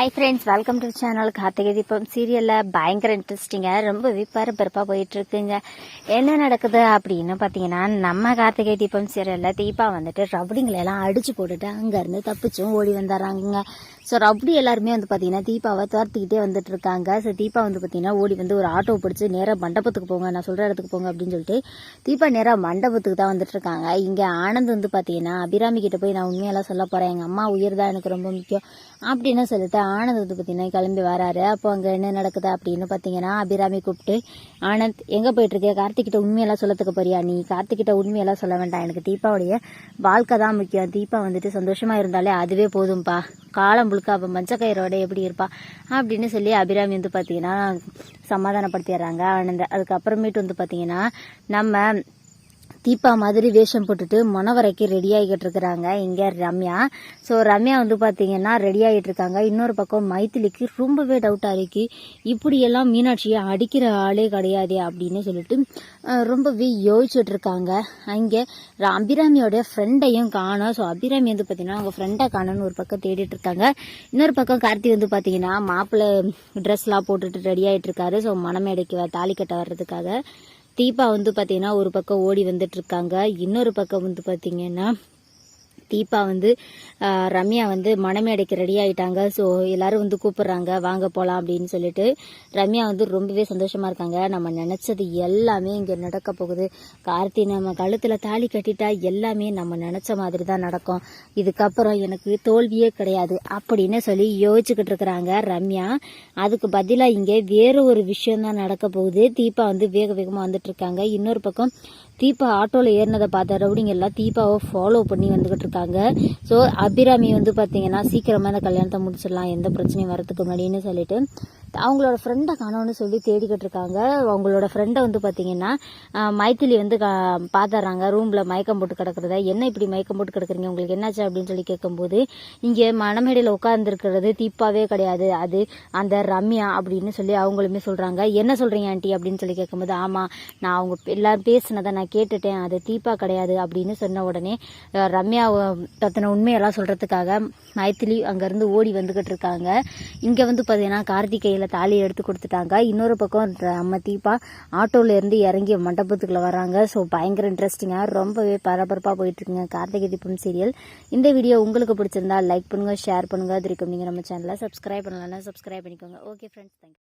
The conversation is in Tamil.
Hi friends, welcome to channel. Karthigai Deepam சீரியலில் பயங்கர இன்ட்ரெஸ்டிங்காக ரொம்பவே பரபரப்பாக போயிட்டுருக்குங்க. என்ன நடக்குது அப்படின்னு பார்த்தீங்கன்னா, நம்ம கார்த்திகை தீபம் சீரியலில் தீபா வந்துட்டு ரவுடிங்களெல்லாம் அடித்து போட்டுட்டு அங்கேருந்து தப்பிச்சும் ஓடி வந்துடுறாங்க. ஸோ ரவுடி எல்லாருமே வந்து பார்த்தீங்கன்னா தீபாவை துரத்திக்கிட்டே வந்துட்டு இருக்காங்க. ஸோ தீபா வந்து பார்த்தீங்கன்னா ஓடி வந்து ஒரு ஆட்டோ பிடிச்சி நேராக மண்டபத்துக்கு போங்க, நான் சொல்கிற இடத்துக்கு போங்க அப்படின்னு சொல்லிட்டு தீபா நேராக மண்டபத்துக்கு தான் வந்துட்டு இருக்காங்க. இங்கே ஆனந்த் வந்து பார்த்தீங்கன்னா அபிராமி கிட்ட போய் நான் உண்மையெல்லாம் சொல்ல போகிறேன், எங்கள் அம்மா உயிர் தான் எனக்கு ரொம்ப முக்கியம் அப்படின்னு சொல்லிட்டு ஆனந்த் வந்து பார்த்தீங்கன்னா கிளம்பி வராரு. அப்போ அங்கே என்ன நடக்குது அப்படின்னு பார்த்தீங்கன்னா, அபிராமி கூப்பிட்டு, ஆனந்த் எங்கே போயிட்டுருக்கே, கார்த்திகிட்ட உண்மையெல்லாம் சொல்லத்துக்கு போறியா? நீ கார்த்திகிட்ட உண்மையெல்லாம் சொல்ல வேண்டாம், எனக்கு தீபாவுடைய வாழ்க்கை தான் முக்கியம், தீபா வந்துட்டு சந்தோஷமாக இருந்தாலே அதுவே போதும்பா, காலம் முழுக்க அவன் மஞ்சக்கயிறோட எப்படி இருப்பா அப்படின்னு சொல்லி அபிராமி வந்து பார்த்தீங்கன்னா சமாதானப்படுத்திடுறாங்க ஆனந்த். அதுக்கப்புறமேட்டு வந்து பார்த்தீங்கன்னா நம்ம தீபா மாதிரி வேஷம் போட்டுட்டு மணவரைக்கு ரெடி ஆகிட்டு இருக்கிறாங்க இங்கே ரம்யா. ஸோ ரம்யா வந்து பார்த்தீங்கன்னா ரெடி ஆகிட்டு இருக்காங்க. இன்னொரு பக்கம் மைத்திலிக்கு ரொம்பவே டவுட்டாக இருக்கு, இப்படியெல்லாம் மீனாட்சியை அடிக்கிற ஆளே கிடையாது அப்படின்னு சொல்லிட்டு ரொம்பவே யோசிச்சுட்டு இருக்காங்க. அங்கே அபிராமியோடைய ஃப்ரெண்டையும் காணும். ஸோ அபிராமி வந்து பார்த்தீங்கன்னா அவங்க ஃப்ரெண்டை காணும்னு ஒரு பக்கம் தேடிட்டு இருக்காங்க. இன்னொரு பக்கம் கார்த்தி வந்து பார்த்தீங்கன்னா மாப்பிள்ளை ட்ரெஸ்லாம் போட்டுட்டு ரெடி ஆகிட்டு இருக்காரு. ஸோ மணமேடைக்கு தாலி கட்ட வர்றதுக்காக தீபா வந்து பார்த்தீங்கன்னா ஒரு பக்கம் ஓடி வந்துட்டு இருக்காங்க. இன்னொரு பக்கம் வந்து பார்த்தீங்கன்னா தீபா வந்து ரம்யா வந்து மணமேடைக்கு ரெடி ஆகிட்டாங்க. ஸோ எல்லாரும் வந்து கூப்பிடுறாங்க, வாங்க போகலாம் அப்படின்னு சொல்லிட்டு. ரம்யா வந்து ரொம்பவே சந்தோஷமா இருக்காங்க. நம்ம நினச்சது எல்லாமே இங்கே நடக்க போகுது, கார்த்தி நம்ம கழுத்தில் தாலி கட்டிட்டா எல்லாமே நம்ம நினச்ச மாதிரி தான் நடக்கும், இதுக்கப்புறம் எனக்கு தோல்வியே கிடையாது அப்படின்னு சொல்லி யோசிச்சுக்கிட்டு இருக்கிறாங்க ரம்யா. அதுக்கு பதிலாக இங்கே வேறு ஒரு விஷயம் தான் நடக்க போகுது. தீபா வந்து வேக வேகமாக வந்துட்டு இருக்காங்க. இன்னொரு பக்கம் தீபா ஆட்டோவில் ஏறினதை பார்த்த ரவுடிங்க எல்லாம் தீபாவை ஃபாலோ பண்ணி வந்துகிட்டு இருக்காங்க. ஸோ அபிராமி வந்து பார்த்தீங்கன்னா சீக்கிரமாக இந்த கல்யாணத்தை முடிச்சிடலாம், எந்த பிரச்சனையும் வரதுக்கு முன்னாடின்னு சொல்லிட்டு அவங்களோட ஃப்ரெண்டை காணோன்னு சொல்லி தேடிக்கிட்டு இருக்காங்க. அவங்களோட ஃப்ரெண்டை வந்து பார்த்தீங்கன்னா மைத்திலி வந்து பார்த்துறாங்க ரூமில் மயக்கம் போட்டு கிடக்கிறத. என்ன இப்படி மயக்கம் போட்டு கிடக்குறீங்க, உங்களுக்கு என்னாச்சு அப்படின்னு சொல்லி கேட்கும்போது, இங்கே மணமேடையில் உட்காந்துருக்கிறது தீபாவே கிடையாது, அது அந்த ரம்யா அப்படின்னு சொல்லி அவங்களுமே சொல்கிறாங்க. என்ன சொல்கிறீங்க ஆண்டி அப்படின்னு சொல்லி கேட்கும்போது, ஆமாம் நான் அவங்க எல்லாரும் பேசினதை நான் கேட்டுட்டேன், அது தீபா கிடையாது அப்படின்னு சொன்ன உடனே ரம்யா பற்றின உண்மையெல்லாம் சொல்கிறதுக்காக மைத்திலி அங்கேருந்து ஓடி வந்துக்கிட்டு இருக்காங்க. இங்கே வந்து பார்த்தீங்கன்னா கார்த்திகையில் தாலியை எடுத்து கொடுத்துட்டாங்க. இன்னொரு பக்கம் நம்ம தீபா ஆட்டோல இருந்து இறங்கி மண்டபத்துக்குள்ள வராங்க. ஸோ பயங்கர இன்ட்ரெஸ்டிங்காக ரொம்பவே பரபரப்பாக போயிட்டு இருக்குங்க கார்த்திகை தீபம் சீரியல். இந்த வீடியோ உங்களுக்கு பிடிச்சிருந்தா லைக் பண்ணுங்க, ஷேர் பண்ணுங்க. அது வரைக்கும் நீங்கள் நம்ம சேனலை சப்ஸ்கிரைப் பண்ணலன்னா சப்ஸ்கிரைப் பண்ணிக்கோங்க. Okay friends, thank you.